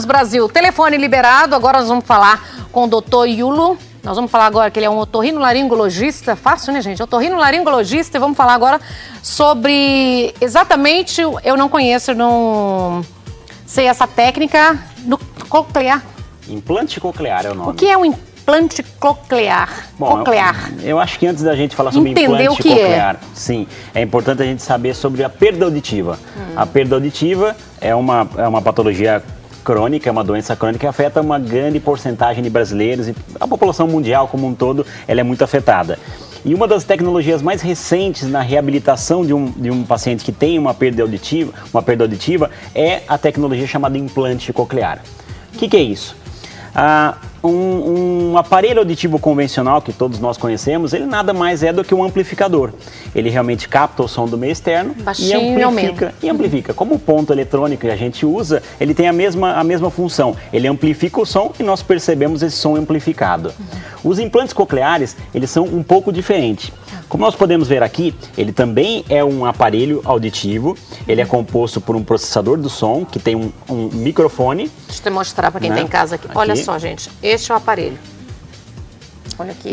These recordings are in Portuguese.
Voltamos, Brasil. Telefone liberado. Agora nós vamos falar com o doutor Yulo. Nós vamos falar agora que ele é um otorrinolaringologista. Fácil, né, gente? Otorrinolaringologista. E vamos falar agora sobre exatamente... Eu não conheço, eu não sei essa técnica do coclear. Implante coclear é o nome. O que é um implante coclear? Bom, eu acho que antes da gente falar sobre implante coclear, sim, é importante a gente saber sobre a perda auditiva. A perda auditiva é uma patologia crônica, é uma doença crônica que afeta uma grande porcentagem de brasileiros e a população mundial como um todo, ela é muito afetada. E uma das tecnologias mais recentes na reabilitação de um paciente que tem uma perda auditiva é a tecnologia chamada implante coclear. O que é isso? Um aparelho auditivo convencional que todos nós conhecemos, ele nada mais é do que um amplificador. Ele realmente capta o som do meio externo e amplifica. Como o ponto eletrônico que a gente usa, ele tem a mesma função. Ele amplifica o som e nós percebemos esse som amplificado. Os implantes cocleares, eles são um pouco diferentes. Como nós podemos ver aqui, ele também é um aparelho auditivo. Ele é composto por um processador do som, que tem um microfone. Deixa eu mostrar para quem está em casa aqui. Olha só, gente. Este é o aparelho. Olha aqui.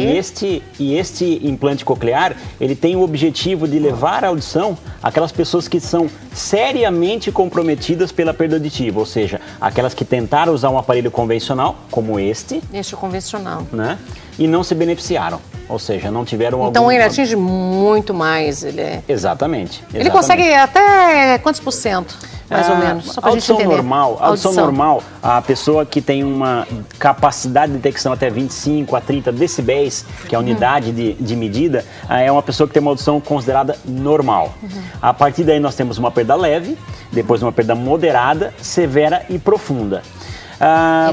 E este implante coclear, ele tem o objetivo de levar a audição àquelas pessoas que são seriamente comprometidas pela perda auditiva, ou seja, aquelas que tentaram usar um aparelho convencional, como este. Este é o convencional. Né? E não se beneficiaram, ou seja, não tiveram Então ele atinge muito mais, ele é... Exatamente. Ele consegue até quantos por cento? Mais ou menos, só pra gente entender. Audição normal, a pessoa que tem uma capacidade de detecção até 25 a 30 decibéis, que é a unidade de medida, é uma pessoa que tem uma audição considerada normal. A partir daí nós temos uma perda leve, depois uma perda moderada, severa e profunda.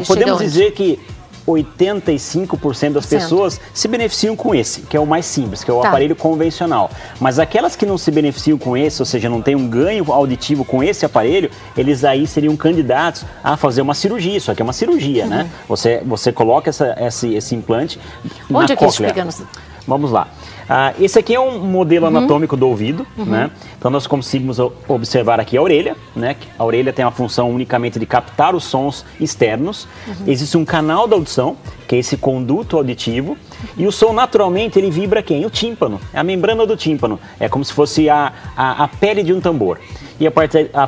Podemos dizer que 85% das pessoas se beneficiam com esse, que é o mais simples, que é o aparelho convencional. Mas aquelas que não se beneficiam com esse, ou seja, não tem um ganho auditivo com esse aparelho, eles aí seriam candidatos a fazer uma cirurgia. Isso aqui é uma cirurgia, né? Você coloca esse implante na cóclea. Vamos lá. Esse aqui é um modelo anatômico do ouvido, né? Então nós conseguimos observar aqui a orelha, né? A orelha tem a função unicamente de captar os sons externos. Existe um canal da audição, que é esse conduto auditivo, e o som naturalmente ele vibra quem? O tímpano, é a membrana do tímpano, é como se fosse a pele de um tambor. E a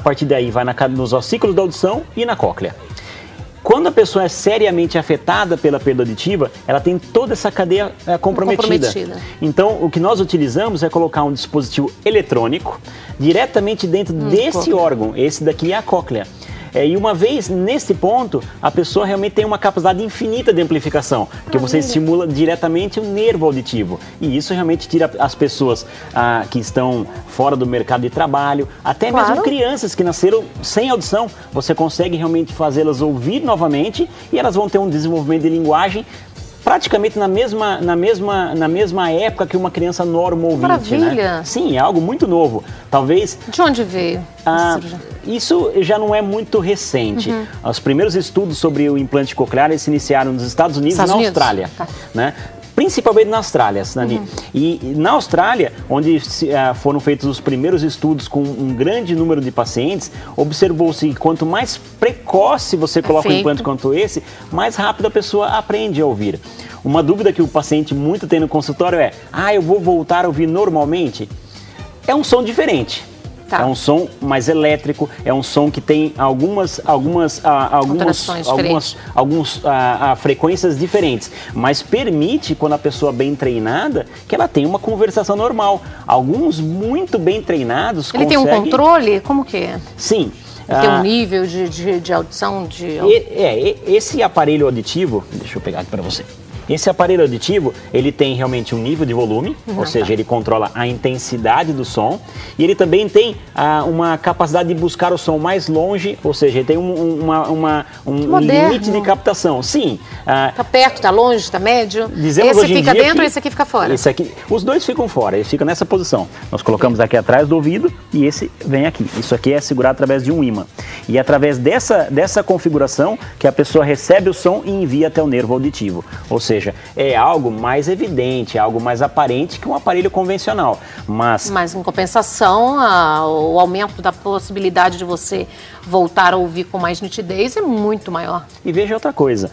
partir daí vai nos ossículos da audição e na cóclea. Quando a pessoa é seriamente afetada pela perda auditiva, ela tem toda essa cadeia comprometida. Então, o que nós utilizamos é colocar um dispositivo eletrônico diretamente dentro desse órgão. Esse daqui é a cóclea. E uma vez nesse ponto, a pessoa realmente tem uma capacidade infinita de amplificação, porque você estimula diretamente o nervo auditivo. E isso realmente tira as pessoas que estão fora do mercado de trabalho, até mesmo crianças que nasceram sem audição. Você consegue realmente fazê-las ouvir novamente e elas vão ter um desenvolvimento de linguagem praticamente na mesma época que uma criança normo-ouvinte. Maravilha! Né? Sim, é algo muito novo. Talvez... De onde veio? Isso já não é muito recente. Os primeiros estudos sobre o implante coclear se iniciaram nos Estados Unidos e na Austrália. Né? Principalmente na Austrália, Nani. E na Austrália, onde foram feitos os primeiros estudos com um grande número de pacientes, observou-se que quanto mais precoce você coloca um implante quanto esse, mais rápido a pessoa aprende a ouvir. Uma dúvida que o paciente muito tem no consultório é: eu vou voltar a ouvir normalmente? É um som diferente. É um som mais elétrico, é um som que tem algumas frequências diferentes, mas permite, quando a pessoa bem treinada, que ela tenha uma conversação normal. Alguns muito bem treinados conseguem... Ele tem um controle? Como que é? Sim. Tem um nível de audição? Esse aparelho auditivo, deixa eu pegar aqui para você. Esse aparelho auditivo, ele tem realmente um nível de volume, ou seja, ele controla a intensidade do som, e ele também tem uma capacidade de buscar o som mais longe, ou seja, ele tem um limite de captação. Sim. Está perto, está longe, está médio? Esse fica dentro e esse aqui fica fora? Esse aqui, os dois ficam fora, eles ficam nessa posição. Nós colocamos aqui atrás do ouvido e esse vem aqui. Isso aqui é segurado através de um ímã. E é através dessa configuração que a pessoa recebe o som e envia até o nervo auditivo. Ou seja, seja, é algo mais evidente, é algo mais aparente que um aparelho convencional. Mas em compensação, o aumento da possibilidade de você voltar a ouvir com mais nitidez é muito maior. E veja outra coisa,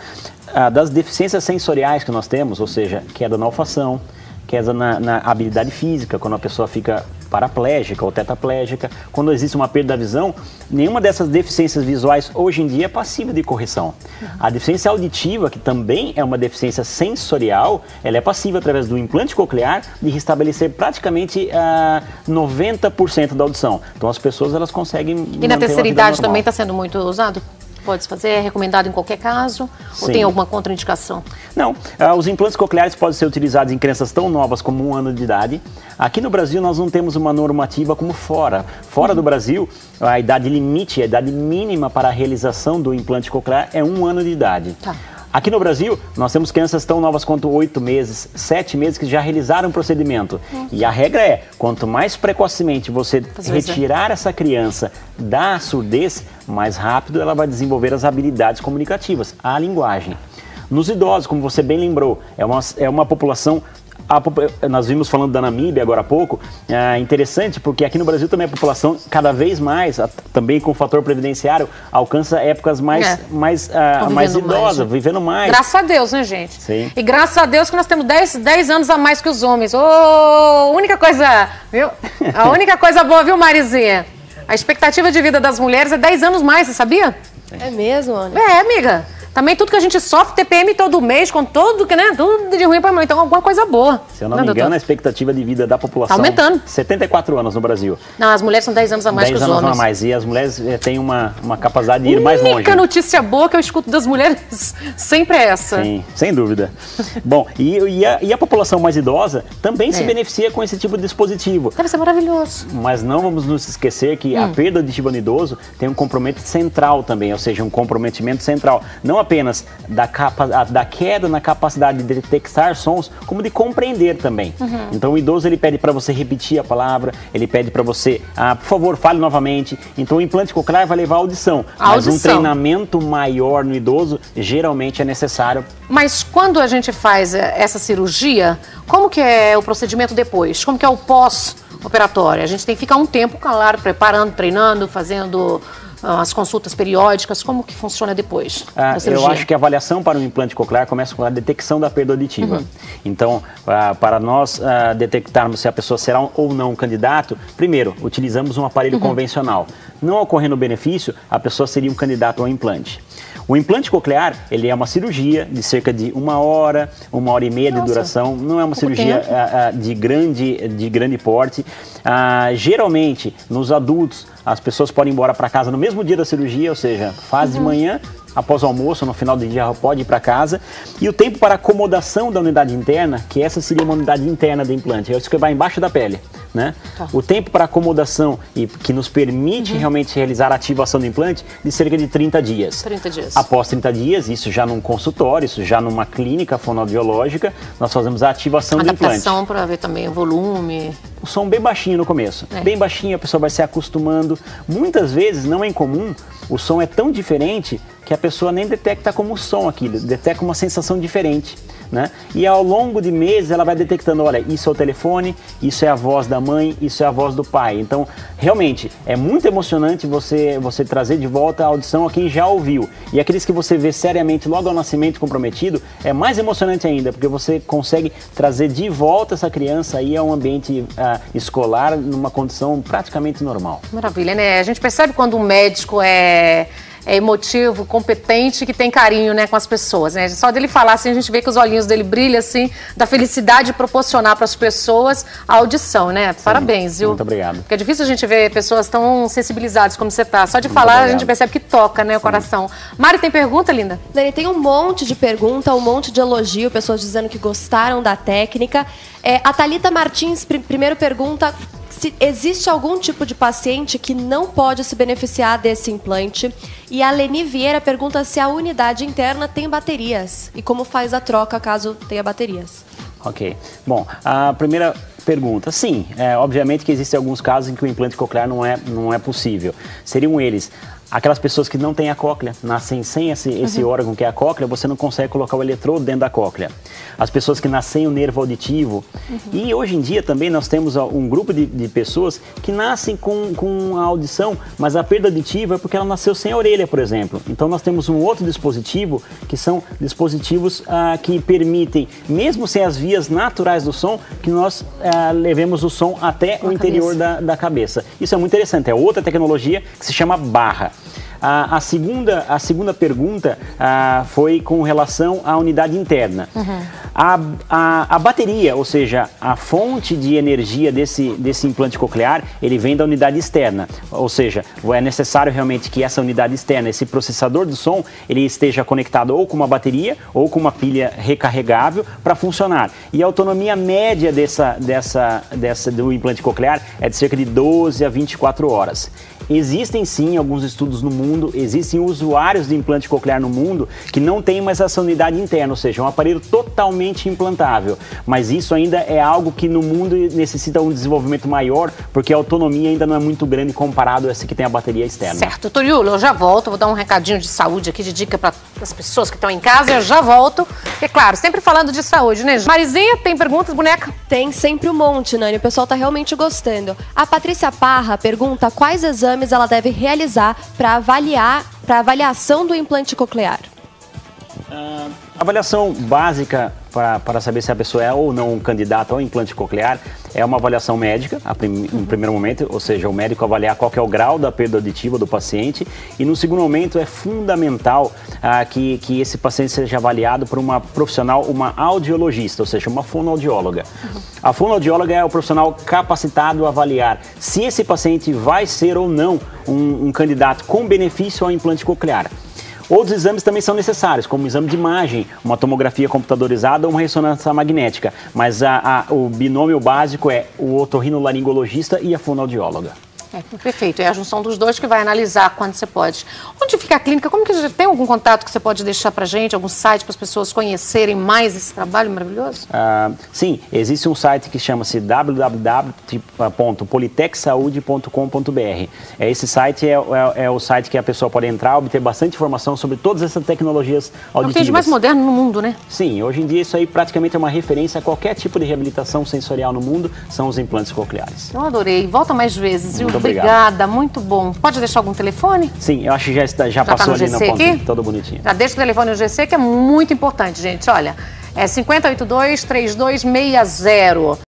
das deficiências sensoriais que nós temos, ou seja, queda na olfação, queda na habilidade física, quando a pessoa fica paraplégica ou tetraplégica, quando existe uma perda da visão, nenhuma dessas deficiências visuais hoje em dia é passível de correção. A deficiência auditiva, que também é uma deficiência sensorial, ela é passível através do implante coclear de restabelecer praticamente 90% da audição. Então as pessoas elas conseguem E na terceira idade também está sendo muito usado? Pode-se fazer? É recomendado em qualquer caso? Sim. Ou tem alguma contraindicação? Não. Os implantes cocleares podem ser utilizados em crianças tão novas como 1 ano de idade. Aqui no Brasil nós não temos uma normativa como fora. Fora do Brasil, a idade limite, a idade mínima para a realização do implante coclear é 1 ano de idade. Tá. Aqui no Brasil, nós temos crianças tão novas quanto 8 meses, 7 meses que já realizaram o procedimento. E a regra é, quanto mais precocemente você retirar essa criança da surdez, mais rápido ela vai desenvolver as habilidades comunicativas, a linguagem. Nos idosos, como você bem lembrou, é uma população... Nós vimos falando da Namíbia agora há pouco, é interessante porque aqui no Brasil também a população cada vez mais, também com o fator previdenciário, alcança épocas mais idosas, vivendo mais. Graças a Deus, né, gente? Sim. E graças a Deus que nós temos 10 anos a mais que os homens. Única coisa, viu? A única coisa boa, viu, Marizinha? A expectativa de vida das mulheres é 10 anos mais, você sabia? É mesmo, Ana? É, amiga. Também tudo que a gente sofre, TPM todo mês, com tudo, né? Tudo de ruim para mãe. Então, alguma coisa boa. Se eu não me engano, a expectativa de vida da população... Tá aumentando. 74 anos no Brasil. Não, as mulheres são 10 anos a mais que os homens. 10 anos a mais. E as mulheres têm uma capacidade de ir mais longe. A única notícia boa que eu escuto das mulheres sempre é essa. Sim, sem dúvida. Bom, e a população mais idosa também se beneficia com esse tipo de dispositivo. Deve ser maravilhoso. Mas não vamos nos esquecer que a perda auditiva no idoso tem um comprometimento central também, ou seja, um comprometimento central. Não apenas da queda na capacidade de detectar sons, como de compreender também. Então o idoso ele pede para você repetir a palavra, ele pede para você, por favor, fale novamente. Então o implante coclear vai levar a audição. Mas um treinamento maior no idoso geralmente é necessário. Mas quando a gente faz essa cirurgia, como que é o procedimento depois? Como que é o pós-operatório? A gente tem que ficar um tempo, claro, preparando, treinando, fazendo... as consultas periódicas, como que funciona depois da cirurgia? Eu acho que a avaliação para um implante coclear começa com a detecção da perda auditiva. Então, para nós detectarmos se a pessoa será ou não um candidato, primeiro, utilizamos um aparelho convencional. Não ocorrendo benefício, a pessoa seria um candidato ao implante. O implante coclear, ele é uma cirurgia de cerca de 1 hora, 1h30 de duração. Não é uma cirurgia de grande porte. Geralmente, nos adultos, as pessoas podem ir embora para casa no mesmo dia da cirurgia, ou seja, faz de manhã, após o almoço, no final do dia pode ir para casa. E o tempo para acomodação da unidade interna, que essa seria uma unidade interna do implante, é isso que vai embaixo da pele, né? O tempo para acomodação e que nos permite realmente realizar a ativação do implante de cerca de 30 dias. 30 dias. Após 30 dias, isso já num consultório, isso já numa clínica fonoaudiológica, nós fazemos a ativação do implante. Adaptação para ver também o volume. O som bem baixinho no começo, bem baixinho, a pessoa vai se acostumando. Muitas vezes não é incomum, o som é tão diferente que a pessoa nem detecta como som aquilo, detecta uma sensação diferente, né? E ao longo de meses ela vai detectando, olha, isso é o telefone, isso é a voz da mãe, isso é a voz do pai. Então, realmente, é muito emocionante você trazer de volta a audição a quem já ouviu. E aqueles que você vê seriamente logo ao nascimento comprometido, é mais emocionante ainda, porque você consegue trazer de volta essa criança aí a um ambiente escolar numa condição praticamente normal. Maravilha, né? A gente percebe quando um médico é emotivo, competente, que tem carinho, né, com as pessoas, né? Só dele falar assim, a gente vê que os olhinhos dele brilham assim, da felicidade de proporcionar para as pessoas a audição, né? Sim, parabéns, viu? Muito obrigado. Porque é difícil a gente ver pessoas tão sensibilizadas como você tá. Só de falar a gente percebe que toca, né, o coração. Mari, tem pergunta, linda? Dani, tem um monte de pergunta, um monte de elogio, pessoas dizendo que gostaram da técnica. A Thalita Martins primeiro pergunta se existe algum tipo de paciente que não pode se beneficiar desse implante. E a Leni Vieira pergunta se a unidade interna tem baterias e como faz a troca caso tenha baterias. Ok. Bom, a primeira pergunta, sim, obviamente que existem alguns casos em que o implante coclear não é possível. Seriam eles Aquelas pessoas que não têm a cóclea, nascem sem esse órgão que é a cóclea, você não consegue colocar o eletrodo dentro da cóclea. As pessoas que nascem sem o nervo auditivo. E hoje em dia também nós temos um grupo de pessoas que nascem com a audição, mas a perda auditiva é porque ela nasceu sem a orelha, por exemplo. Então nós temos um outro dispositivo, que são dispositivos que permitem, mesmo sem as vias naturais do som, que nós levemos o som até o interior da cabeça. Isso é muito interessante, é outra tecnologia que se chama barra. A segunda pergunta foi com relação à unidade interna. A bateria, ou seja, a fonte de energia desse implante coclear, ele vem da unidade externa. Ou seja, é necessário realmente que essa unidade externa, esse processador do som, ele esteja conectado ou com uma bateria ou com uma pilha recarregável para funcionar. E a autonomia média do implante coclear é de cerca de 12 a 24 horas. Existem sim alguns estudos no mundo, existem usuários de implante coclear no mundo que não tem mais essa unidade interna, ou seja, é um aparelho totalmente implantável. Mas isso ainda é algo que no mundo necessita um desenvolvimento maior, porque a autonomia ainda não é muito grande comparado a essa que tem a bateria externa. Certo, doutor Yulo, eu já volto, vou dar um recadinho de saúde aqui, de dica para as pessoas que estão em casa, eu já volto. Porque, claro, sempre falando de saúde, né? Marizinha, tem perguntas, boneca? Tem sempre um monte, Nani, o pessoal tá realmente gostando. A Patrícia Parra pergunta quais exames ela deve realizar para avaliação do implante coclear. A avaliação básica para saber se a pessoa é ou não um candidato ao implante coclear é uma avaliação médica, no primeiro momento, ou seja, o médico avaliar qual que é o grau da perda auditiva do paciente, e no segundo momento é fundamental que esse paciente seja avaliado por uma profissional, uma audiologista, ou seja, uma fonoaudióloga. A fonoaudióloga é o profissional capacitado a avaliar se esse paciente vai ser ou não um candidato com benefício ao implante coclear. Outros exames também são necessários, como o exame de imagem, uma tomografia computadorizada ou uma ressonância magnética. Mas o binômio básico é o otorrinolaringologista e a fonoaudióloga. Perfeito, é a junção dos dois que vai analisar quando você pode. Onde fica a clínica? Como que tem algum contato que você pode deixar pra gente, algum site para as pessoas conhecerem mais esse trabalho maravilhoso? Sim, existe um site que chama-se www.politechsaude.com.br. Esse site é o site que a pessoa pode entrar, obter bastante informação sobre todas essas tecnologias auditivas. É o que tem de mais moderno no mundo, né? Sim, hoje em dia isso aí praticamente é uma referência a qualquer tipo de reabilitação sensorial no mundo, são os implantes cocleares. Eu adorei, volta mais vezes, viu? Muito Obrigada, muito bom. Pode deixar algum telefone? Sim, eu acho que já passou tá ali no ponto, aqui? todo bonitinho. Já deixa o telefone no GC, que é muito importante, gente. Olha, é 5082-3260.